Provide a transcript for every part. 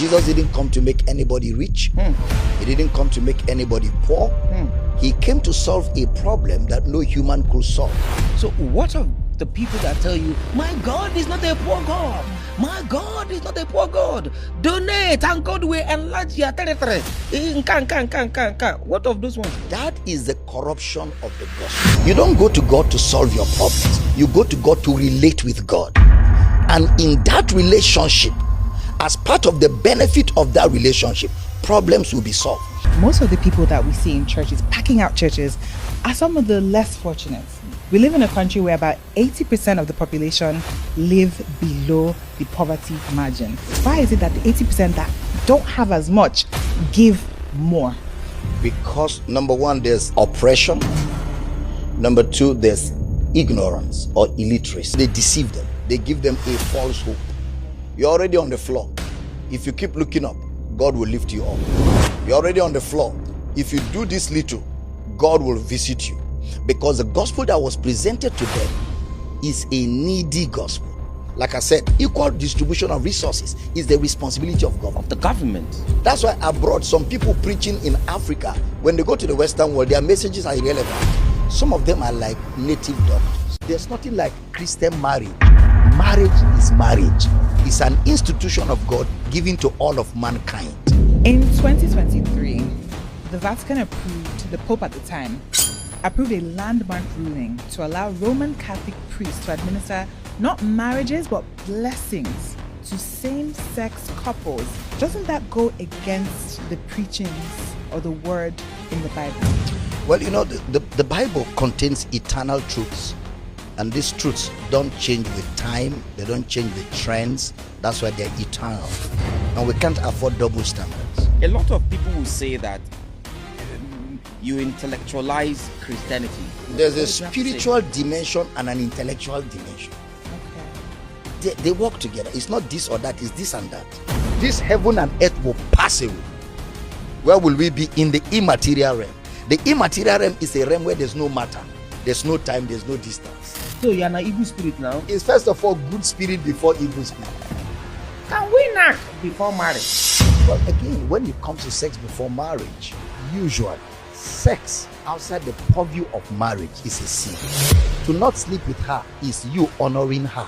Jesus didn't come to make anybody rich. He didn't come to make anybody poor. He came to solve a problem that no human could solve. So what of the people that tell you, my God is not a poor God? My God is not a poor God. Donate and God will enlarge your territory. What of those ones? That is the corruption of the gospel. You don't go to God to solve your problems. You go to God to relate with God. And in that relationship, as part of the benefit of that relationship, problems will be solved. Most of the people that we see in churches, packing out churches, are some of the less fortunate. We live in a country where about 80% of the population live below the poverty margin. Why is it that the 80% that don't have as much give more? Because number one, there's oppression. Number two, there's ignorance or illiteracy. They deceive them. They give them a false hope. You're already on the floor. If you keep looking up, God will lift you up. You're already on the floor. If you do this little, God will visit you. Because the gospel that was presented to them is a needy gospel. Like I said, equal distribution of resources is the responsibility of government. Of the government. That's why abroad, some people preaching in Africa, when they go to the Western world, their messages are irrelevant. Some of them are like native doctors. There's nothing like Christian marriage. Marriage is marriage. It's an institution of God given to all of mankind. In 2023, the Vatican approved, the Pope at the time, approved a landmark ruling to allow Roman Catholic priests to administer not marriages but blessings to same-sex couples. Doesn't that go against the preachings or the word in the Bible? Well, you know, the Bible contains eternal truths. And these truths don't change with time. They don't change with trends. That's why they're eternal. And we can't afford double standards. A lot of people will say that you intellectualize Christianity. There's a spiritual dimension and an intellectual dimension. Okay. They work together. It's not this or that, it's this and that. This heaven and earth will pass away. Where will we be? In the immaterial realm. The immaterial realm is a realm where there's no matter. There's no time, there's no distance. So you're an evil spirit now? It's first of all good spirit before evil spirit. Can we knock before marriage? Well, again, when it comes to sex before marriage, usually sex outside the purview of marriage is a sin. To not sleep with her is you honoring her.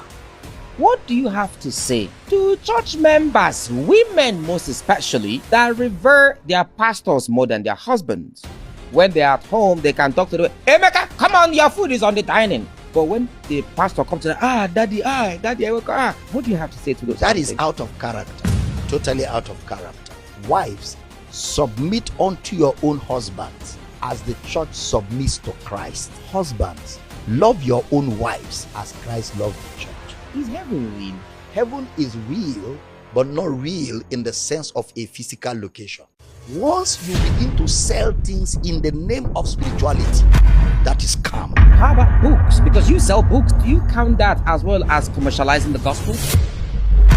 What do you have to say to church members, women most especially, that revere their pastors more than their husbands? When they're at home, they can talk to them. Hey, Emeka, come on, your food is on the dining. But when the pastor comes to them, daddy, what do you have to say to those? That is out of character. Totally out of character. Wives, submit unto your own husbands as the church submits to Christ. Husbands, love your own wives as Christ loved the church. Is heaven real? Heaven is real, but not real in the sense of a physical location. Once you begin to sell things in the name of spirituality, that is scam. How about books? Because you sell books. Do you count that as well as commercializing the gospel?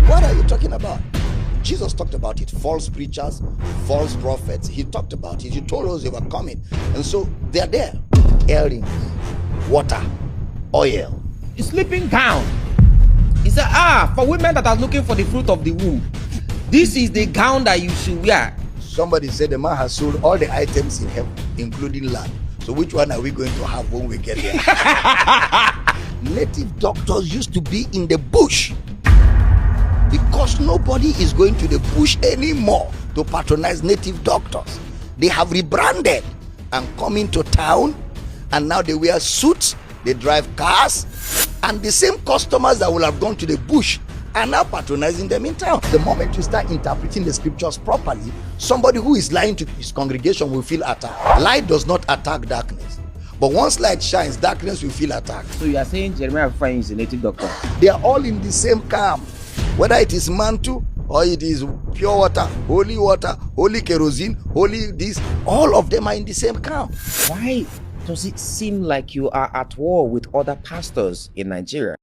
What are you talking about? Jesus talked about it. False preachers, false prophets. He talked about it. He told us they were coming. And so they're there. Earrings, water, oil. A sleeping gown. He said, for women that are looking for the fruit of the womb, this is the gown that you should wear. Somebody said the man has sold all the items in heaven, including land. So which one are we going to have when we get there? Native doctors used to be in the bush because nobody is going to the bush anymore to patronize native doctors. They have rebranded and come into town, and now they wear suits, they drive cars, and the same customers that will have gone to the bush are now patronizing them in town. The moment you start interpreting the scriptures properly, somebody who is lying to his congregation will feel attacked. Light does not attack darkness, but once light shines, darkness will feel attacked. So you are saying Jeremiah is a native doctor? They are all in the same camp. Whether it is mantle or it is pure water, holy kerosene, holy this, all of them are in the same camp. Why does it seem like you are at war with other pastors in Nigeria?